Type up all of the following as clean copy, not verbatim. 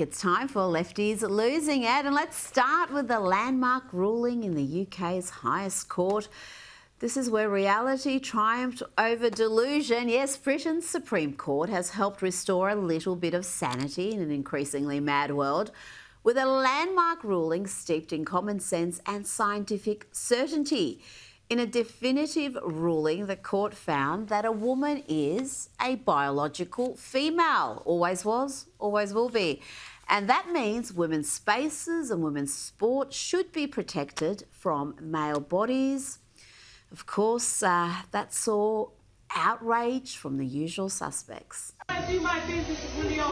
It's time for Lefties Losing It, and let's start with the landmark ruling in the UK's highest court. This is where reality triumphed over delusion. Yes, Britain's Supreme Court has helped restore a little bit of sanity in an increasingly mad world with a landmark ruling steeped in common sense and scientific certainty. In a definitive ruling, the court found that a woman is a biological female. Always was, always will be. And that means women's spaces and women's sport should be protected from male bodies. Of course, that saw outrage from the usual suspects. I do my business, it's none of your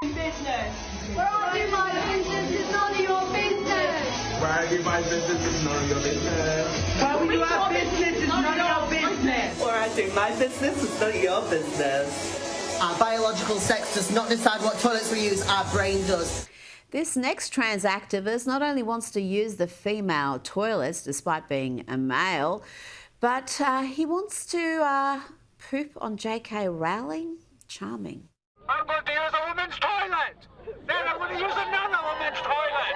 business. Where I do my business is none of your business. Where I do my business is none of your business. Where we do our business is none of your business. Where I do my business is none of your business. Our biological sex does not decide what toilets we use, our brain does. This next trans activist not only wants to use the female toilets despite being a male, but he wants to poop on J.K. Rowling. Charming. I'm going to use a woman's toilet. Then I'm going to use another woman's toilet.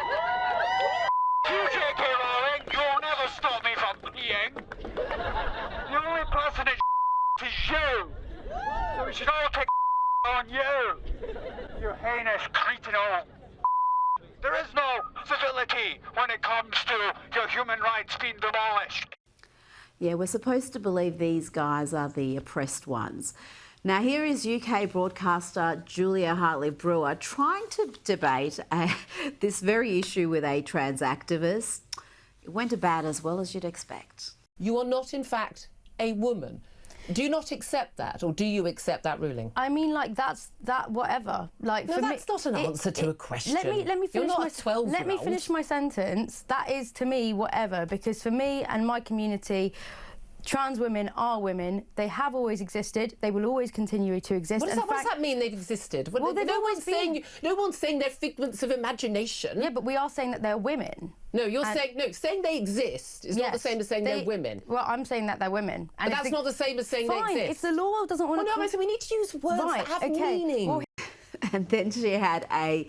You, J.K. Rowling, you'll never stop me from peeing. The only person that is you. So we should all take on you. You heinous cretin. There is no civility when it comes to your human rights being demolished. Yeah, we're supposed to believe these guys are the oppressed ones. Now, here is UK broadcaster Julia Hartley-Brewer trying to debate this very issue with a trans activist. It went about as well as you'd expect. You are not, in fact, a woman. Do you not accept that, or do you accept that ruling? I mean, like, that's whatever. Like, no, for that's me, not an answer to a question. Let me finish. You're not a 12-year-old. Let me finish my sentence. That is, to me, whatever. Because for me and my community, trans women are women. They have always existed. They will always continue to exist. What does that mean? They've existed. Well, no one's saying they're figments of imagination. Yeah, but we are saying that they're women. No, saying they exist is not the same as saying they're women. Well, I'm saying that they're women. And but that's not the same as saying they exist. If the law doesn't want to... Well, no, we need to use words that have meaning. Well, and then she had a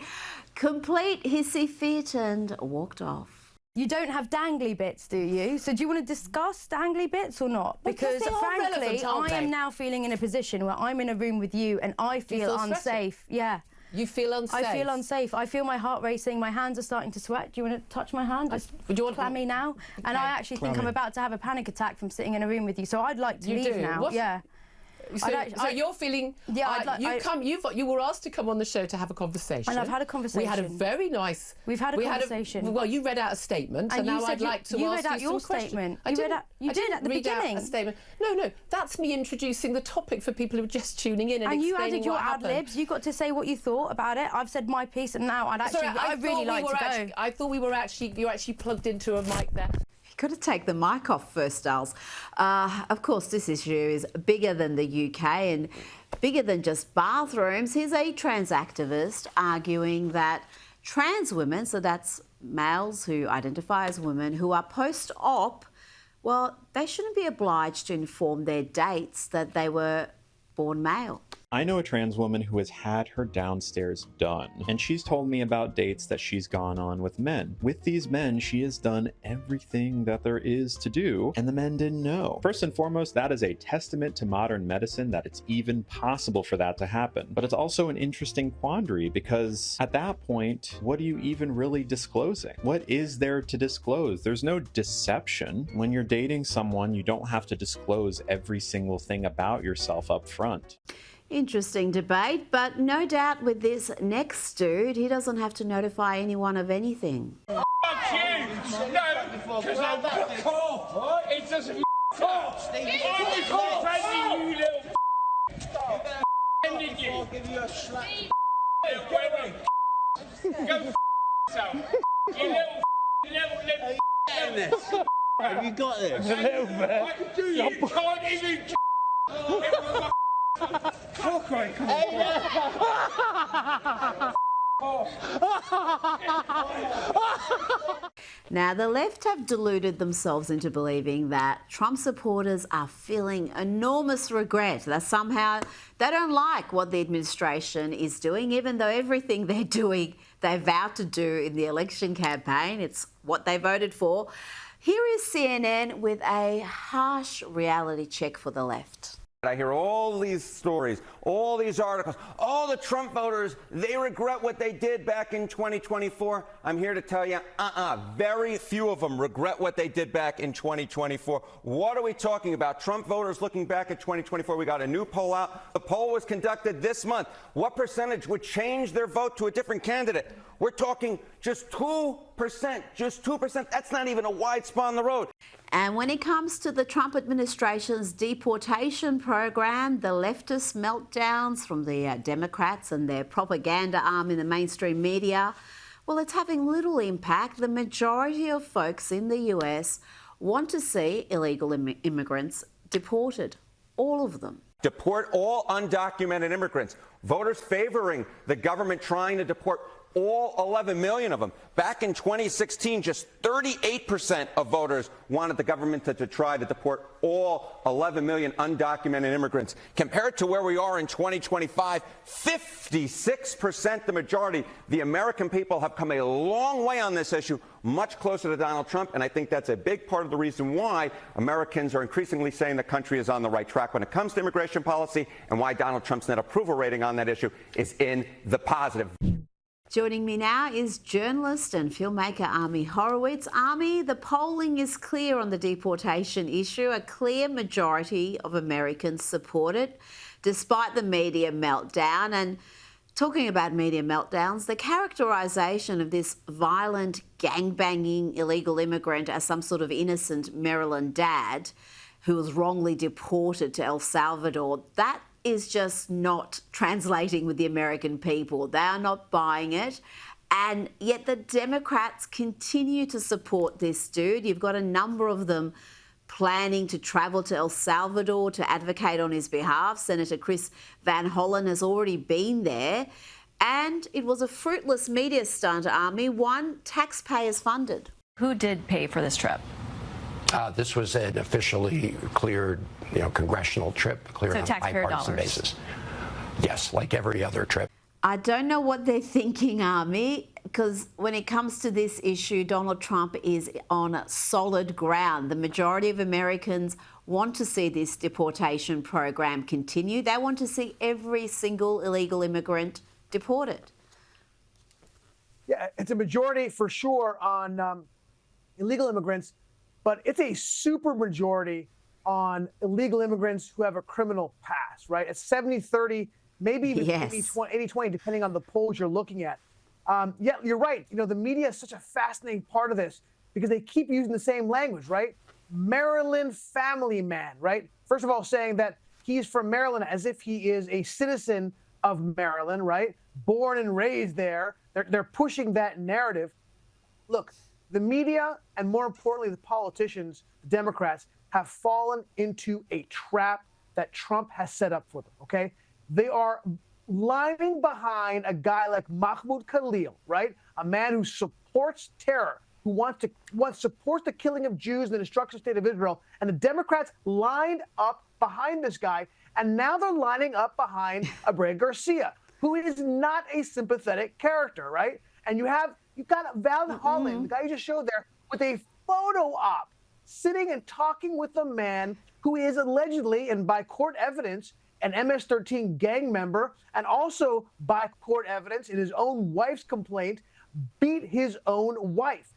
complete hissy fit and walked off. You don't have dangly bits, do you? So do you want to discuss dangly bits or not? Because frankly, I am now feeling in a position where I'm in a room with you and I feel unsafe. Yeah. You feel unsafe? I feel unsafe. I feel my heart racing. My hands are starting to sweat. Do you want to touch my hand? Just clammy now. Okay. And I actually think I'm about to have a panic attack from sitting in a room with you. So I'd like to leave now. What? Yeah. So you're feeling... Yeah, you were asked to come on the show to have a conversation. And I've had a conversation. We had a very nice... We've had a conversation. Well, you read out a statement, and now I'd like to ask you some questions. You read out your statement. You did at the beginning. A statement. No, that's me introducing the topic for people who are just tuning in and explaining what happened. And you added your ad-libs. You got to say what you thought about it. I've said my piece, and now I'd really like to go. I thought you were actually plugged into a mic there. Got to take the mic off first, Styles. Of course, this issue is bigger than the UK and bigger than just bathrooms. Here's a trans activist arguing that trans women, so that's males who identify as women, who are post-op, well, they shouldn't be obliged to inform their dates that they were born male. I know a trans woman who has had her downstairs done, and she's told me about dates that she's gone on with men. With these men, she has done everything that there is to do, and the men didn't know. First and foremost, that is a testament to modern medicine that it's even possible for that to happen. But it's also an interesting quandary, because at that point, what are you even really disclosing? What is there to disclose? There's no deception. When you're dating someone, you don't have to disclose every single thing about yourself up front. Interesting debate, but no doubt with this next dude, he doesn't have to notify anyone of anything. Fuck you! No, because I'm fuck off! It doesn't off! I'm defending you, little defending you! I'll give you a slap. Go yourself! You little Have you got this? A little bit. I can do you can't even fuck, I can't. Now, the left have deluded themselves into believing that Trump supporters are feeling enormous regret, that somehow they don't like what the administration is doing, even though everything they're doing, they vowed to do in the election campaign. It's what they voted for. Here is CNN with a harsh reality check for the left. I hear all these stories, all these articles. All the Trump voters, they regret what they did back in 2024. I'm here to tell you, very few of them regret what they did back in 2024. What are we talking about? Trump voters looking back at 2024, we got a new poll out. The poll was conducted this month. What percentage would change their vote to a different candidate? We're talking just 2%, just 2%. That's not even a wide spot on the road. And when it comes to the Trump administration's deportation program, the leftist meltdowns from the Democrats and their propaganda arm in the mainstream media, well, it's having little impact. The majority of folks in the US want to see illegal immigrants deported, all of them. Deport all undocumented immigrants. Voters favoring the government trying to deport all 11 million of them. Back in 2016, just 38% of voters wanted the government to try to deport all 11 million undocumented immigrants. Compared to where we are in 2025, 56%, the majority. The American people have come a long way on this issue, much closer to Donald Trump, and I think that's a big part of the reason why Americans are increasingly saying the country is on the right track when it comes to immigration policy, and why Donald Trump's net approval rating on that issue is in the positive. Joining me now is journalist and filmmaker Ami Horowitz. Ami, the polling is clear on the deportation issue. A clear majority of Americans support it, despite the media meltdown. And talking about media meltdowns, the characterisation of this violent, gangbanging illegal immigrant as some sort of innocent Maryland dad who was wrongly deported to El Salvador, that is just not translating with the American people. They are not buying it. And yet the Democrats continue to support this dude. You've got a number of them planning to travel to El Salvador to advocate on his behalf. Senator Chris Van Hollen has already been there. And it was a fruitless media stunt, Army, one taxpayers funded. Who did pay for this trip? This was an officially cleared, congressional trip, cleared on a bipartisan basis. Yes, like every other trip. I don't know what they're thinking, Army, because when it comes to this issue, Donald Trump is on solid ground. The majority of Americans want to see this deportation program continue. They want to see every single illegal immigrant deported. Yeah, it's a majority for sure on illegal immigrants, but it's a super majority on illegal immigrants who have a criminal past, right? It's 70-30, maybe even 80-20, depending on the polls you're looking at. Yeah, you're right. The media is such a fascinating part of this because they keep using the same language, right? Maryland family man, right? First of all, saying that he's from Maryland as if he is a citizen of Maryland, right? Born and raised there. They're pushing that narrative. Look, the media, and more importantly, the politicians, the Democrats, have fallen into a trap that Trump has set up for them, okay? They are lining behind a guy like Mahmoud Khalil, right? A man who supports terror, who supports the killing of Jews in the destruction state of Israel. And the Democrats lined up behind this guy, and now they're lining up behind Abraham Garcia, who is not a sympathetic character, right? And you've got Van Hollen, the guy you just showed there, with a photo op, sitting and talking with a man who is allegedly, and by court evidence, an MS-13 gang member, and also by court evidence in his own wife's complaint, beat his own wife.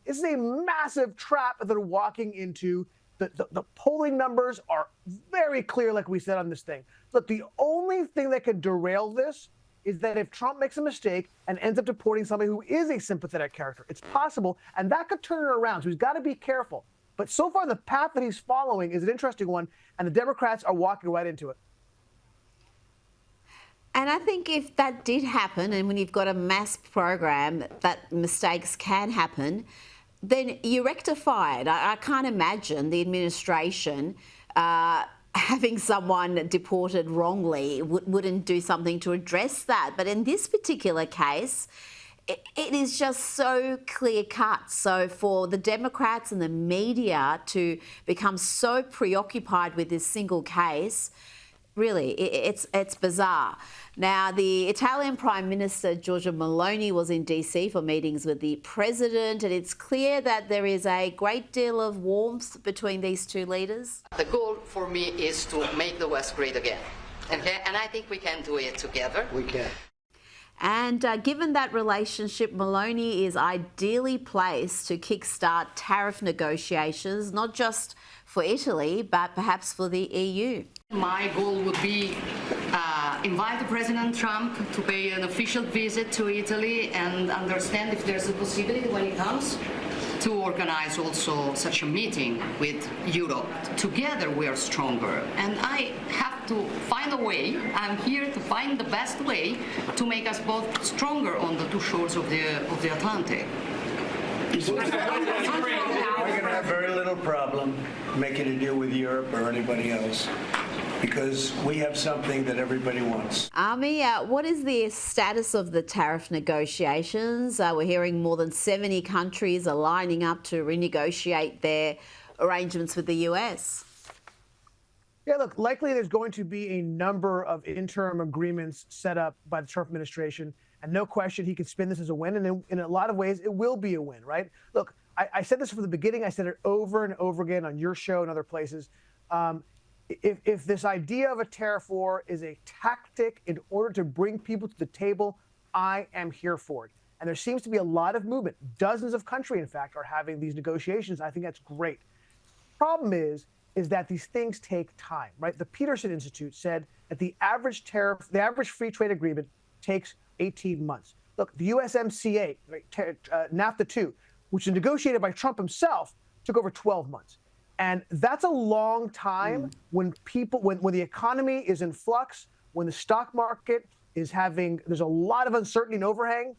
This is a massive trap that they're walking into. The polling numbers are very clear, like we said on this thing. Look, the only thing that could derail this is that if Trump makes a mistake and ends up deporting somebody who is a sympathetic character, it's possible, and that could turn it around. So he's got to be careful. But so far, the path that he's following is an interesting one, and the Democrats are walking right into it. And I think if that did happen, and when you've got a mass program, that mistakes can happen, then you rectify it. I can't imagine the administration having someone deported wrongly wouldn't do something to address that. But in this particular case, it is just so clear cut. So for the Democrats and the media to become so preoccupied with this single case, really, it's bizarre. Now, the Italian Prime Minister, Giorgia Meloni, was in DC for meetings with the president, and it's clear that there is a great deal of warmth between these two leaders. The goal for me is to make the West great again. Okay? And I think we can do it together. We can. And given that relationship, Meloni is ideally placed to kickstart tariff negotiations, not just for Italy, but perhaps for the EU. My goal would be invite President Trump to pay an official visit to Italy and understand if there's a possibility when he comes to organize also such a meeting with Europe. Together we are stronger. And I have to find a way, I'm here to find the best way to make us both stronger on the two shores of the Atlantic. We're going to have very little problem making a deal with Europe or anybody else, because we have something that everybody wants. Army, what is the status of the tariff negotiations? We're hearing more than 70 countries are lining up to renegotiate their arrangements with the US. Yeah, look, likely there's going to be a number of interim agreements set up by the Trump administration. And no question, he could spin this as a win. And in a lot of ways, it will be a win, right? Look, I said this from the beginning. I said it over and over again on your show and other places. If this idea of a tariff war is a tactic in order to bring people to the table, I am here for it. And there seems to be a lot of movement. Dozens of countries, in fact, are having these negotiations. I think that's great. Problem is that these things take time, right? The Peterson Institute said that the average free trade agreement takes 18 months. Look, the USMCA, right, NAFTA 2, which was negotiated by Trump himself, took over 12 months. And that's a long time when the economy is in flux, when the stock market is there's a lot of uncertainty and overhang.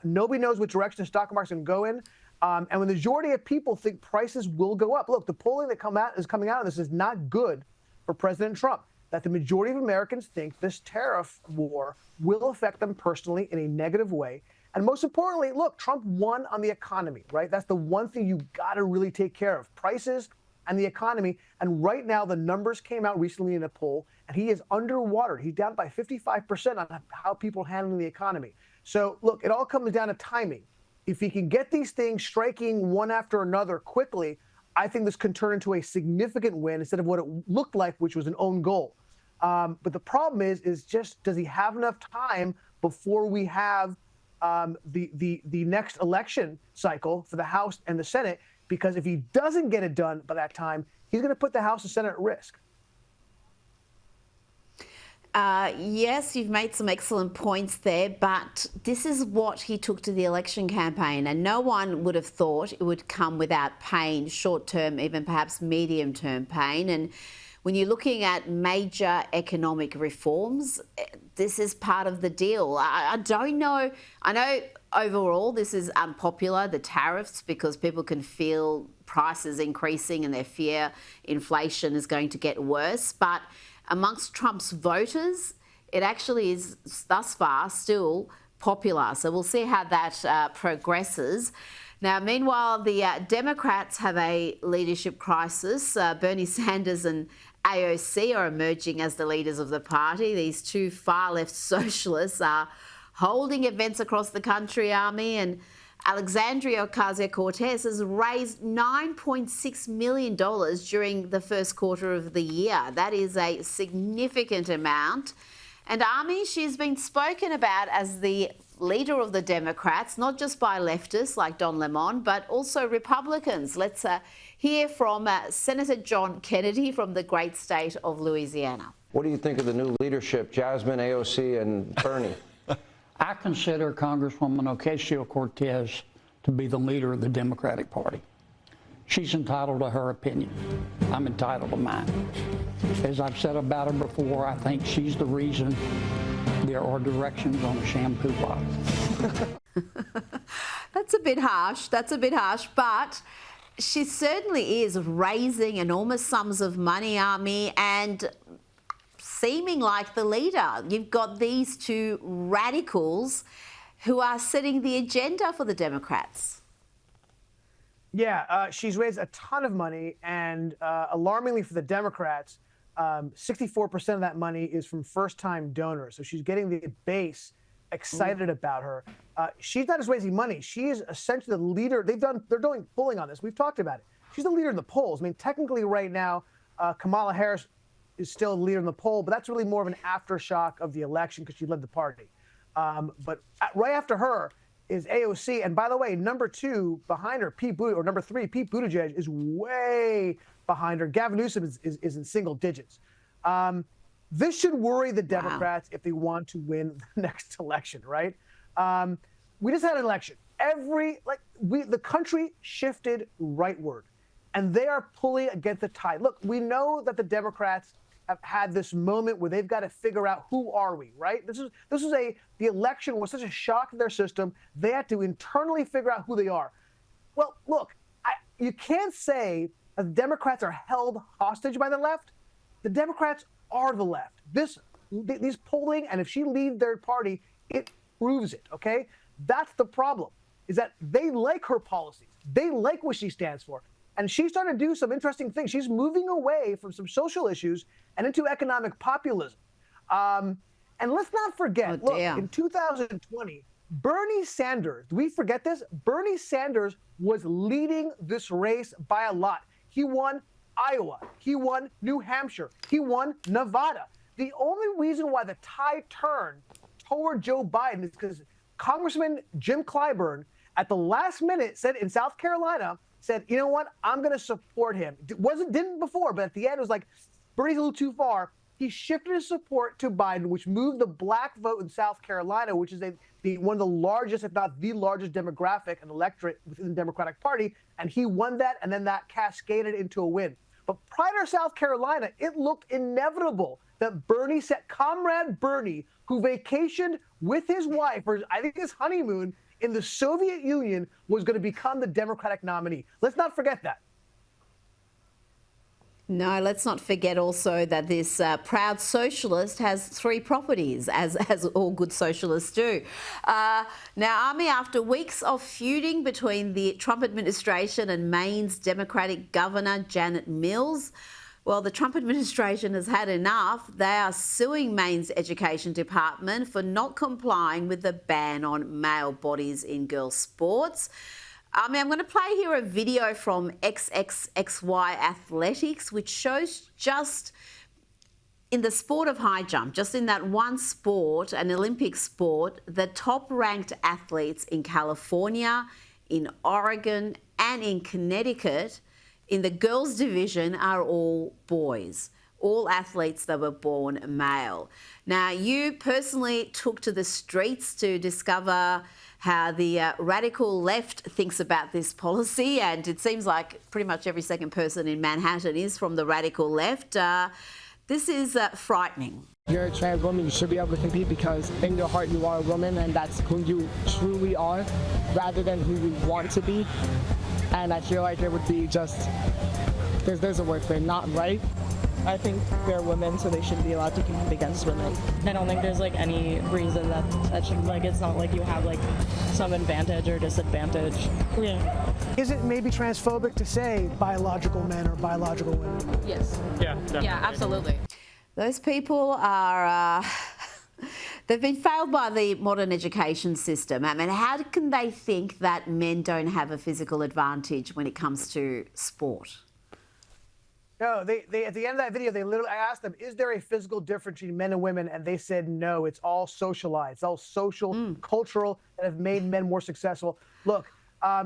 Nobody knows which direction the stock market's going to go in. And when the majority of people think prices will go up. Look, the polling that is coming out of this is not good for President Trump, that the majority of Americans think this tariff war will affect them personally in a negative way. And most importantly, look, Trump won on the economy, right? That's the one thing you got to really take care of, prices and the economy. And right now, the numbers came out recently in a poll, and he is underwater. He's down by 55% on how people are handling the economy. So, look, it all comes down to timing. If he can get these things striking one after another quickly, I think this can turn into a significant win instead of what it looked like, which was an own goal. But the problem is just, does he have enough time before we have the next election cycle for the House and the Senate? Because if he doesn't get it done by that time, he's going to put the House and Senate at risk. Yes, you've made some excellent points there, but this is what he took to the election campaign, and no one would have thought it would come without pain, short-term, even perhaps medium-term pain. And when you're looking at major economic reforms, this is part of the deal. I don't know. I know overall this is unpopular, the tariffs, because people can feel prices increasing and they fear inflation is going to get worse. But amongst Trump's voters, it actually is thus far still popular. So we'll see how that progresses. Now, meanwhile, the Democrats have a leadership crisis. Bernie Sanders and AOC are emerging as the leaders of the party. These two far-left socialists are holding events across the country, Army, and Alexandria Ocasio-Cortez has raised $9.6 million during the first quarter of the year. That is a significant amount. And Army, she's been spoken about as the leader of the Democrats, not just by leftists like Don Lemon, but also Republicans. Let's hear from Senator John Kennedy from the great state of Louisiana. What do you think of the new leadership, Jasmine, AOC, and Bernie? I consider Congresswoman Ocasio-Cortez to be the leader of the Democratic Party. She's entitled to her opinion. I'm entitled to mine. As I've said about her before, I think she's the reason there are directions on a shampoo bottle. That's a bit harsh. But she certainly is raising enormous sums of money, Army, and seeming like the leader. You've got these two radicals who are setting the agenda for the Democrats. Yeah, she's raised a ton of money, and alarmingly for the Democrats, 64% of that money is from first-time donors. So she's getting the base excited about her. She's not just raising money; she is essentially the leader. They're doing polling on this. We've talked about it. She's the leader in the polls. I mean, technically, right now, Kamala Harris is still the leader in the poll, but that's really more of an aftershock of the election because she led the party. But right after her is AOC, and by the way, number 2 behind her, number 3, Pete Buttigieg is way behind her. Gavin Newsom is in single digits. This should worry the Democrats if they want to win the next election, right? We just had an election. The country shifted rightward, and they are pulling against the tide. Look, we know that the Democrats have had this moment where they've got to figure out who are we, right? The election was such a shock to their system. They had to internally figure out who they are. Well, look, you can't say that the Democrats are held hostage by the left. The Democrats are the left. These polling, and if she leads their party, it proves it, okay? That's the problem, is that they like her policies. They like what she stands for. And she's starting to do some interesting things. She's moving away from some social issues and into economic populism. And let's not forget, look, in 2020, Bernie Sanders, do we forget this? Bernie Sanders was leading this race by a lot. He won Iowa. He won New Hampshire. He won Nevada. The only reason why the tide turned toward Joe Biden is because Congressman Jim Clyburn, at the last minute, said in South Carolina, said, you know what, I'm going to support him. Didn't before, but at the end it was like, Bernie's a little too far. He shifted his support to Biden, which moved the black vote in South Carolina, which is one of the largest, if not the largest demographic and electorate within the Democratic Party. And he won that, and then that cascaded into a win. But prior to South Carolina, it looked inevitable that Comrade Bernie, who vacationed with his wife, or I think his honeymoon, in the Soviet Union, was going to become the Democratic nominee. Let's not forget that. No, let's not forget also that this proud socialist has 3 properties, as all good socialists do. Now, Army, after weeks of feuding between the Trump administration and Maine's Democratic Governor Janet Mills, well, the Trump administration has had enough. They are suing Maine's Education Department for not complying with the ban on male bodies in girls' sports. I'm going to play here a video from XXXY Athletics, which shows just in the sport of high jump, just in that one sport, an Olympic sport, the top-ranked athletes in California, in Oregon, and in Connecticut in the girls' division are all boys, all athletes that were born male. Now, you personally took to the streets to discover how the radical left thinks about this policy, and it seems like pretty much every second person in Manhattan is from the radical left. This is frightening. You're a trans woman, you should be able to compete because in your heart you are a woman, and that's who you truly are, rather than who you want to be. And I feel like it would be just, there's a word for it, not right. I think they're women, so they shouldn't be allowed to compete against women. I don't think there's any reason that should, it's not like you have some advantage or disadvantage. Yeah. Is it maybe transphobic to say biological men or biological women? Yes. Yeah, definitely. Yeah, absolutely. Those people are, they've been failed by the modern education system. I mean, how can they think that men don't have a physical advantage when it comes to sport? No, they at the end of that video, I asked them, is there a physical difference between men and women? And they said no, it's all socialized, it's all social, cultural, that have made men more successful. Look,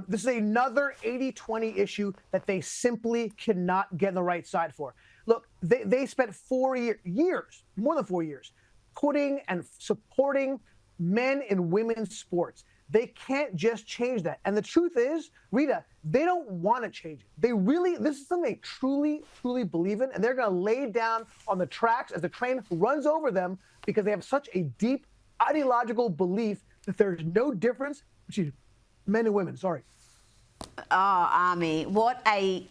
this is another 80-20 issue that they simply cannot get on the right side for. Look, they spent 4 years, more than 4 years, putting and supporting men in women's sports. They can't just change that. And the truth is, Rita, they don't want to change it. This is something they truly, truly believe in, and they're going to lay down on the tracks as the train runs over them because they have such a deep ideological belief that there's no difference between men and women. Sorry. Oh, Army, what a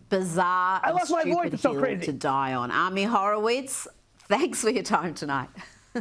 bizarre I lost my voice, stupid it's so hill crazy. to die on. Army Horowitz, thanks for your time tonight.